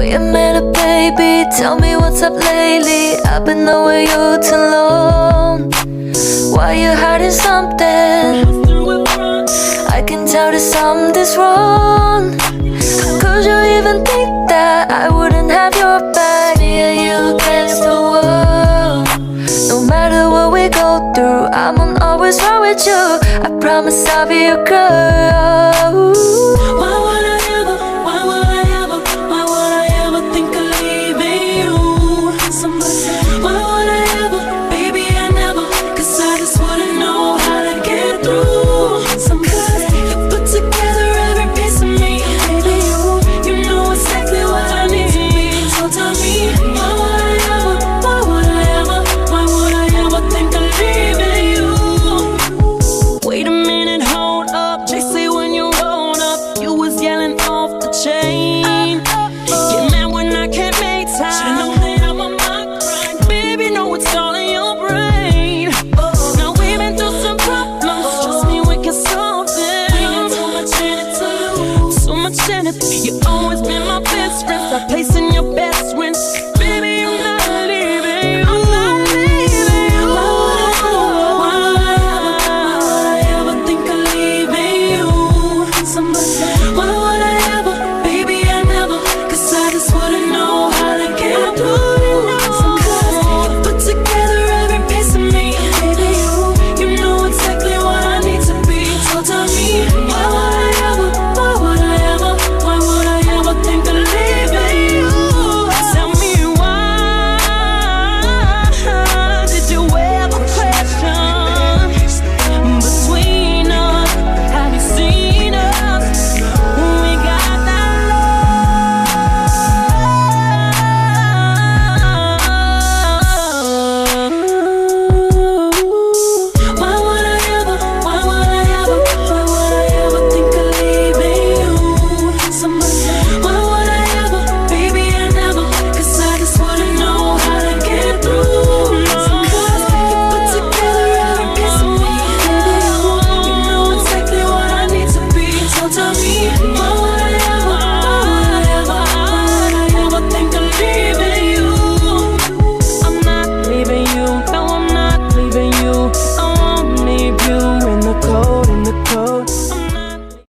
Wait a minute, baby, tell me what's up lately. I've been knowing you too long. Why you hiding something? I can tell that something's wrong. How could you even think that I wouldn't have your back? Me and you against the world. No matter what we go through, I'm always right with you. I promise I'll be your girl. Why would I ever think of leaving you? Somebody said, why would I ever, baby, I never. Cause I just wouldn't know how to get through. Somebody said, you put together every piece of me. Baby, you know exactly what I need to be. So tell me, why would I ever think of leaving you? Wait a minute, hold up. They say when you rolled up, you was yelling off the chain. Get mad when I can't make time. Should've known that I'm on my grind. Baby, know it's all in your brain. Now we've been through some problems. Trust me, we can solve them. We got so much in it to lose, so much in it. You always